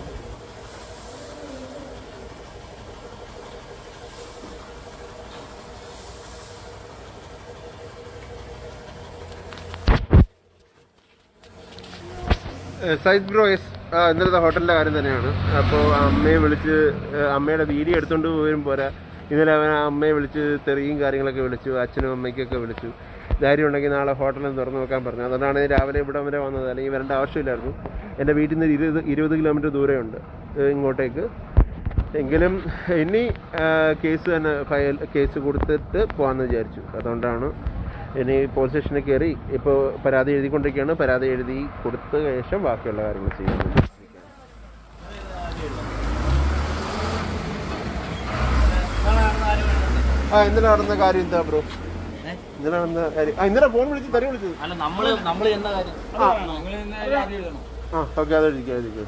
സൈദ് ബ്രോ ഇന്നലത്തെ ഹോട്ടലിൻ്റെ കാര്യം തന്നെയാണ്. അപ്പോൾ അമ്മയെ വിളിച്ച് അമ്മയുടെ വീഡിയോ എടുത്തുകൊണ്ട് പോലും പോരാ, ഇന്നലെ അവൻ അമ്മയെ വിളിച്ച് തെറിയും കാര്യങ്ങളൊക്കെ വിളിച്ചു, അച്ഛനും അമ്മയ്ക്കൊക്കെ വിളിച്ചു. ധൈര്യം ഉണ്ടെങ്കിൽ നാളെ ഹോട്ടലിൽ തുറന്നു വെക്കാൻ പറഞ്ഞു. അതുകൊണ്ടാണ് രാവിലെ ഇവിടെ വരെ വന്നത്, അല്ലെങ്കിൽ വരേണ്ട ആവശ്യമില്ലായിരുന്നു. എൻ്റെ വീട്ടിൽ നിന്ന് 20 കിലോമീറ്റർ ദൂരമുണ്ട് ഇങ്ങോട്ടേക്ക്. എങ്കിലും ഇനി കേസ് കൊടുത്തിട്ട് പോകാമെന്ന് വിചാരിച്ചു. അതുകൊണ്ടാണ് ഇനി പോലീസ് സ്റ്റേഷനിൽ കയറി ഇപ്പോൾ പരാതി എഴുതിക്കൊണ്ടിരിക്കുകയാണ്. പരാതി എഴുതി കൊടുത്ത ശേഷം ബാക്കിയുള്ള കാര്യങ്ങൾ ചെയ്യുന്നത്. ഇന്നലെ നടന്ന കാര്യം എന്താ ബ്രോ? ഇന്നലെ നടന്ന കാര്യം ഇന്നലെ ഫോൺ വിളിച്ച് തരി വിളിച്ചത്. ഓക്കെ, അതെഴുതിക്കാം.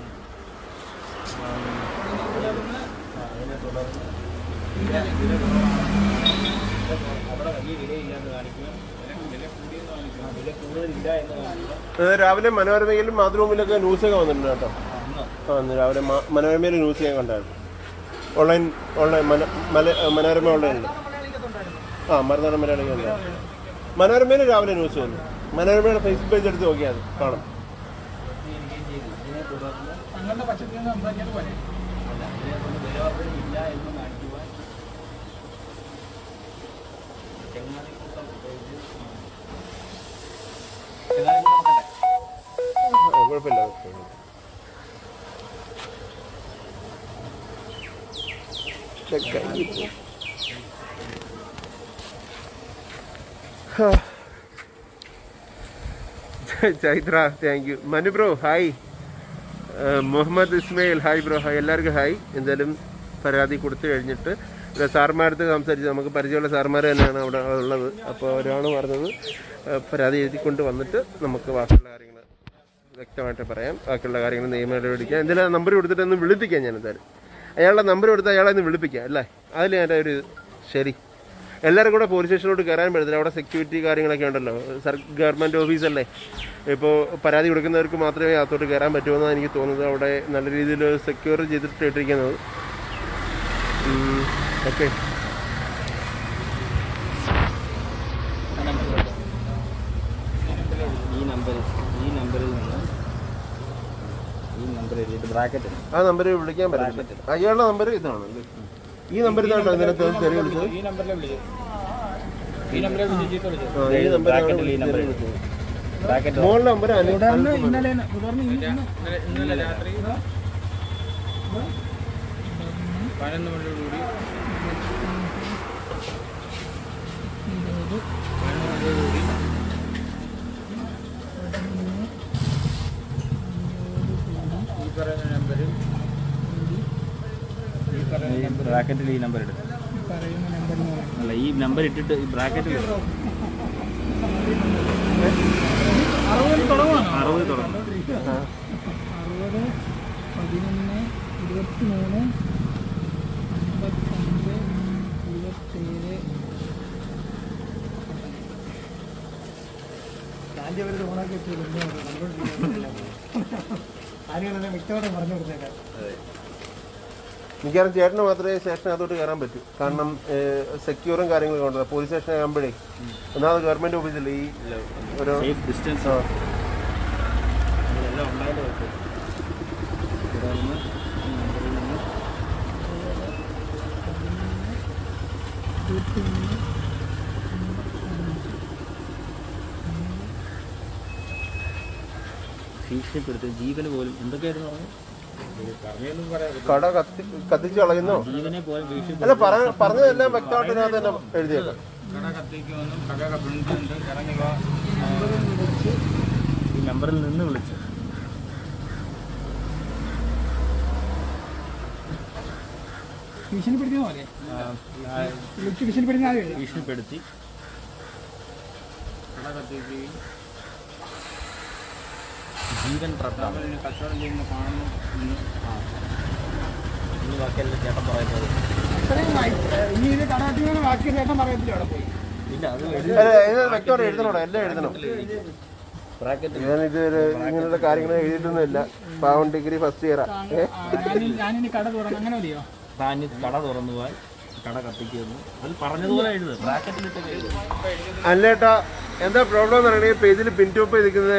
രാവിലെ മനോരമയിലും മാതൃഭൂമിയിലൊക്കെ ന്യൂസൊക്കെ വന്നിട്ടുണ്ട് കേട്ടോ. രാവിലെ മനോരമയിൽ ന്യൂസ് ഞാൻ കണ്ടായിരുന്നു. ഓൺലൈൻ മനോരമ ഓൺലൈനിൽ മറുനാടൻ മലയാളികൾ മനോരമയിൽ രാവിലെ ന്യൂസ് വന്നു. മനോരമയുടെ ഫേസ്ബുക്ക് പേജ് എടുത്ത് നോക്കിയാൽ കാണാം. കുഴപ്പമില്ല. Chaitra, thank you. Manu bro hi. Muhammad Ismail hi bro hi. എല്ലാവർക്കും ഹായ്. എന്തായാലും പരാതി കൊടുത്തു കഴിഞ്ഞിട്ട് സാർമാരടുത്ത് സംസാരിച്ച്, നമുക്ക് പരിചയമുള്ള സാർമാർ തന്നെയാണ് അവിടെ ഉള്ളത്. അപ്പോൾ അവരാണ് പറഞ്ഞത് പരാതി എഴുതിക്കൊണ്ട് വന്നിട്ട് നമുക്ക് ബാക്കിയുള്ള കാര്യങ്ങൾ വ്യക്തമായിട്ട് പറയാം. ബാക്കിയുള്ള കാര്യങ്ങൾ നിയമ നടപടിക്കാം. എന്തെങ്കിലും നമ്പർ കൊടുത്തിട്ട് ഒന്ന് വിളിപ്പിക്കാം. ഞാൻ എന്തായാലും അയാളുടെ നമ്പർ കൊടുത്താൽ അയാളെ ഒന്ന് വിളിപ്പിക്കാം അല്ലേ? അതിൽ എൻ്റെ ഒരു ശരി. എല്ലാവരും കൂടെ പോലീസ് സ്റ്റേഷനിലോട്ട് കയറാൻ പറ്റത്തില്ല. അവിടെ സെക്യൂരിറ്റി കാര്യങ്ങളൊക്കെ ഉണ്ടല്ലോ. ഗവൺമെൻറ് ഓഫീസല്ലേ. ഇപ്പോൾ പരാതി കൊടുക്കുന്നവർക്ക് മാത്രമേ അകത്തോട്ട് കയറാൻ പറ്റുമെന്നാണ് എനിക്ക് തോന്നുന്നത്. അവിടെ നല്ല രീതിയിൽ സെക്യൂർ ചെയ്തിട്ട് ഇട്ടിരിക്കുന്നത്. ഓക്കെ, ആ നമ്പർ വിളിക്കാൻ പറ്റില്ല. അയാളുടെ നമ്പർ ഇതാണ്. ഈ നമ്പർ ഇതാണോ ഇതിനകത്ത് തെറി വിളിച്ചത്? ഈ നമ്പറിലാണ് വിളിച്ചത്. മോളുടെ നമ്പർ ഇന്നലെ രാത്രി 11 മണിയോടുകൂടി ഈ പറയുന്ന നമ്പറിൽ ബ്രാക്കറ്റിൽ ഈ നമ്പർ ഇടും. അല്ല, ഈ നമ്പർ ഇട്ടിട്ട് ഈ ബ്രാക്കറ്റിൽ 60 തുടങ്ങും. 60 തുടങ്ങും. 60 11 23 55 27 കാഞ്ചവരുടെ ഓണാക്കി വ്യക്തമായിട്ട് പറഞ്ഞു കൊടുത്തേക്കാം. മിക്കവാറും ചേട്ടന് മാത്രമേ സ്റ്റേഷനകത്തോട്ട് കയറാൻ പറ്റൂ. കാരണം സെക്യൂറും കാര്യങ്ങളൊക്കെ ഉണ്ട്. പോലീസ് സ്റ്റേഷൻ ആകുമ്പോഴേ ഒന്നാമത് ഗവൺമെൻറ് ഓഫീസിൽ ഈ ഒരു ഡിസ്റ്റൻസ് എല്ലാം ഉണ്ടായിട്ട് പറ്റും. ഭീഷണിപ്പെടുത്തി ജീവന് പോലും എന്തൊക്കെയായിരുന്നു പറഞ്ഞത്? കട കത്തിച്ച് കളയുന്നോ? അല്ല, പറഞ്ഞതെല്ലാം വ്യക്തമായിട്ട് ഞാൻ തന്നെ എഴുതിയേക്കാം. ഈ നമ്പറിൽ നിന്ന് വിളിച്ചു ഭീഷണിപ്പെടുത്തി കട കത്തിക്കുകയും ജീവൻ കച്ചവടം ചെയ്യുന്ന കാണുന്നു. ബാക്കിയെല്ലാം ചേട്ടൻ പറയുന്നത് ഇല്ല, അത് വ്യക്തമായിട്ട് എഴുതണോടാ, എല്ലാം എഴുതണം. ഞാനിത് ഇങ്ങനെയുള്ള കാര്യങ്ങൾ എഴുതിയിട്ടൊന്നുമില്ല. പാവൺ ഡിഗ്രി ഫസ്റ്റ് ഇയറാ. കട തുറന്നു പോയാൽ കട കത്തിക്കുന്നു. അത് പറഞ്ഞതുപോലെ എഴുതുക, ബ്രാക്കറ്റിലിട്ടൊക്കെ എഴുതുക. അല്ലേട്ടാ, എന്താ പ്രോബ്ലം എന്ന് പറയുന്നത്, പേജിൽ പിൻ ടോപ്പ് ചെയ്തിരിക്കുന്ന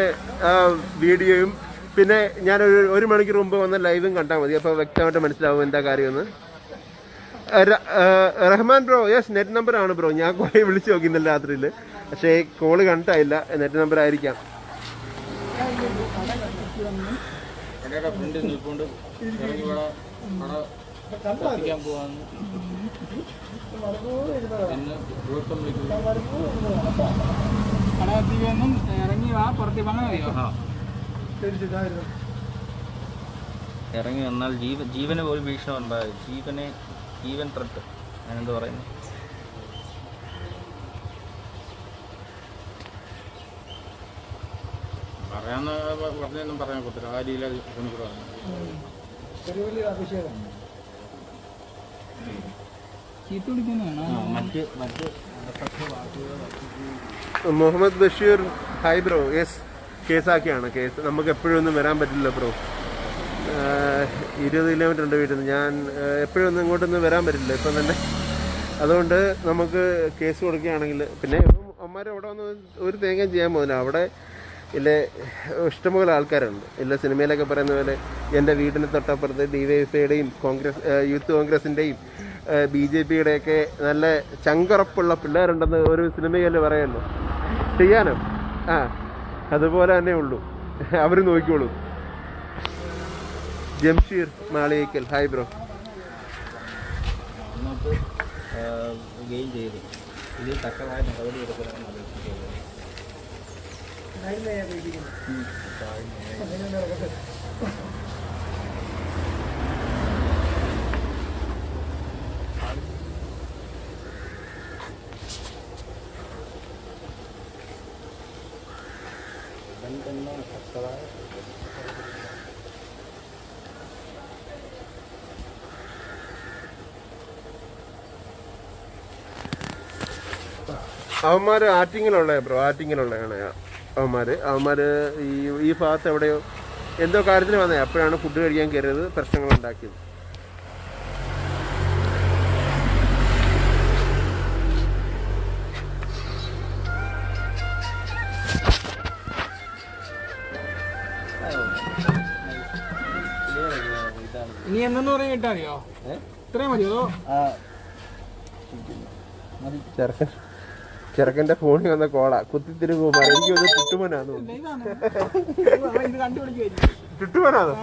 വീഡിയോയും പിന്നെ ഞാൻ ഒരു മണിക്കൂർ മുമ്പ് വന്ന ലൈവും കണ്ടാൽ മതി. അപ്പോൾ വ്യക്തമായിട്ട് മനസ്സിലാവും എന്താ കാര്യമെന്ന്. റഹ്മാൻ ബ്രോ, യെസ്, നെറ്റ് നമ്പറാണ് ബ്രോ. ഞാൻ കുറേ വിളിച്ച് നോക്കി ഇന്നലെ രാത്രിയിൽ. പക്ഷേ കോള് കണ്ടിട്ടായില്ല, നെറ്റ് നമ്പർ ആയിരിക്കാം. കടയുടെ ഫ്രണ്ടിൽ നിൽക്കൊണ്ട് ഇറങ്ങി ഇവിടെ കട കത്തിക്കാൻ പോവാന്ന് പിന്നെ ദിവസം വിളിക്കുന്നു. കട കത്തിക്കൊന്നും ഇറങ്ങി വാ, പുറത്ത് വന്നാൽ മതിയോ? ഇറങ്ങി വന്നാൽ ജീവന് ഒരു ഭീഷണി ഉണ്ടായി. ജീവൻ ത്രട്ട് ഞാനെന്ത് പറയുന്നു. പറയാന്ന് പറഞ്ഞൊന്നും പറയാൻ പറ്റില്ല. ആ രീതിയിൽ Muhammad Basheer hi bro. Yes, കേസാക്കിയാണ്. കേസ് നമുക്ക് എപ്പോഴും ഒന്നും വരാൻ പറ്റില്ല ബ്രോ. 20 കിലോമീറ്റർ ഉണ്ട് വീട്ടിൽ നിന്ന്. ഞാൻ എപ്പോഴും ഒന്നും ഇങ്ങോട്ടൊന്നും വരാൻ പറ്റില്ല ഇപ്പം തന്നെ. അതുകൊണ്ട് നമുക്ക് കേസ് കൊടുക്കുകയാണെങ്കിൽ പിന്നെ അമ്മമാർ അവിടെ വന്ന് ഒരു തേങ്ങയും ചെയ്യാൻ പോകുന്നില്ല. അവിടെ ഇല്ലേ ഇഷ്ടംപോലെ ആൾക്കാരുണ്ട്. ഇല്ല സിനിമയിലൊക്കെ പറയുന്ന പോലെ എൻ്റെ വീടിന് തൊട്ടപ്പുറത്ത് DYFIയുടെയും യൂത്ത് കോൺഗ്രസിൻ്റെയും BJPയുടെയൊക്കെ നല്ല ചങ്കറപ്പുള്ള പിള്ളേരുണ്ടെന്ന് ഒരു സിനിമയിൽ പറയുമല്ലോ. ചെയ്യാനോ അതുപോലെ തന്നെ ഉള്ളൂ. അവർ നോക്കിക്കോളൂ. Jamsheer Maliyekkal hi bro. നമുക്ക് ഗെയിൻ ചെയ്തു ഇത് തക്കതായ നടപടി എടുക്കണമെന്ന് ആലോചിക്കുന്നത്. അവന്മാർ ആറ്റിങ്ങിലുള്ള ബ്രോ, ആറ്റിങ്ങിലുള്ളതാണ് അവന്മാർ ഈ ഭാഗത്ത് എവിടെയോ എന്തോ കാര്യത്തിന് വന്നേ. അപ്പോഴാണ് ഫുഡ് കഴിക്കാൻ കയറിയത്, പ്രശ്നങ്ങളുണ്ടാക്കിയത്. ഇനി എന്തെന്ന് പറയാൻ കിട്ടാ മതിയോ? ഇത്രയും മതിയോ? ചെറുക്കൻ്റെ ഫോണിൽ വന്ന കോളാ. കുത്തിത്തിരുകുമാർ എനിക്കൊന്ന് ചുട്ടുമനാന്നോ? ചുട്ടുമനാന്നോ?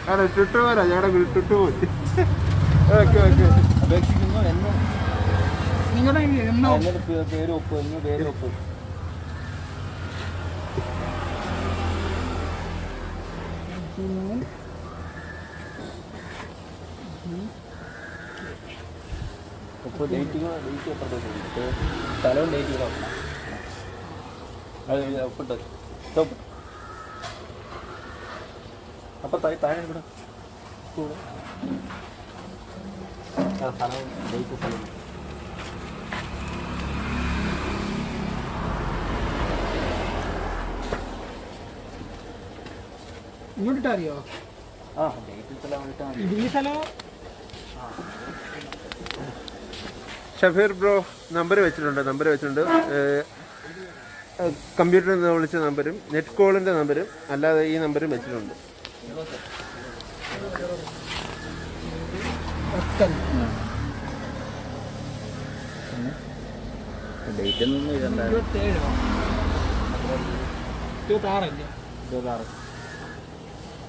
ആണോ? ചുട്ടുമനാ ഞങ്ങളുടെ ചുട്ടുപോയി. Okay okay. അപേക്ഷിക്കുന്നു നിങ്ങളുടെ പേര് ഒപ്പ് പേര് ഒപ്പ്. ഇപ്പോൾ ഡേറ്റ് എത്ര സ്ഥലവും ഡേറ്റ് കൂടെ അത് ഒപ്പിട്ട് അപ്പം താഴെ കൂടെ സ്ഥലവും ഡേറ്റ് സ്ഥലം ഇങ്ങോട്ടിട്ടാ അറിയോ? ഡേറ്റ് സ്ഥലം വേണ്ടിയിട്ടാണ് ഈ സ്ഥലം. ഷഫീർ ബ്രോ നമ്പർ വെച്ചിട്ടുണ്ട്. കമ്പ്യൂട്ടറിൽ നിന്ന് വിളിച്ച നമ്പരും നെറ്റ് കോളിൻ്റെ നമ്പരും അല്ലാതെ ഈ നമ്പരും വെച്ചിട്ടുണ്ട്. ഡേറ്റ് ഒന്നും ഇതുണ്ടായിരുന്നു. 26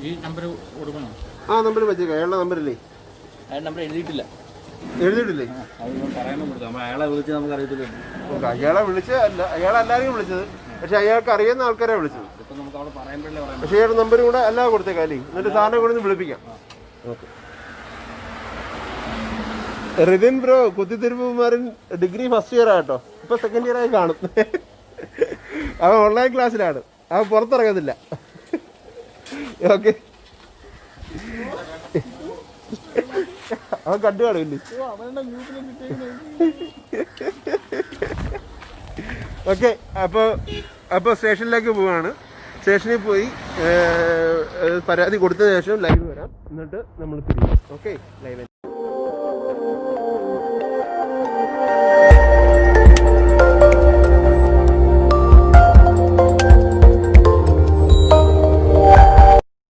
ഈ നമ്പർ കൊടുക്കണം. ആ നമ്പർ വെച്ചേക്കാം. അയാളുടെ നമ്പറില്ലേ? ആ നമ്പർ എഴുതിയിട്ടില്ലേ? അത് പറയാനും കൊടുത്തു. നമ്മൾ അയാളെ വിളിച്ച് നമുക്ക് അറിയത്തില്ല. അയാളെ വിളിച്ചതല്ല, അയാളെല്ലാവരെയും വിളിച്ചത്. പക്ഷെ അയാൾക്ക് അറിയുന്ന ആൾക്കാരെ വിളിച്ചത്. ഇപ്പം നമുക്ക് അവിടെ പറയുമ്പോഴല്ലേ പറയാം. പക്ഷേ അയാളുടെ നമ്പരും കൂടെ അല്ലാതെ കൊടുത്തേക്കാലേ, എന്നിട്ട് സാറിനെ കൂടെ ഒന്ന് വിളിപ്പിക്കാം. ഓക്കെ. റിതിൻ ബ്രോ കുത്തിത്തിരുപ്പുമാരൻ ഡിഗ്രി ഫസ്റ്റ് ഇയർ ആട്ടോ. ഇപ്പൊ സെക്കൻഡ് ഇയർ ആയി കാണും. അവൻ ഓൺലൈൻ ക്ലാസ്സിലാണ്, അവൻ പുറത്തിറങ്ങത്തില്ല. ഓക്കെ. അവൻ കണ്ടു കാണില്ലേ? ഓക്കെ. അപ്പോൾ സ്റ്റേഷനിലേക്ക് പോവാണ്. സ്റ്റേഷനിൽ പോയി പരാതി കൊടുത്ത ശേഷം ലൈവ് വരാം. എന്നിട്ട് നമ്മൾ തിരിയും. Okay, live.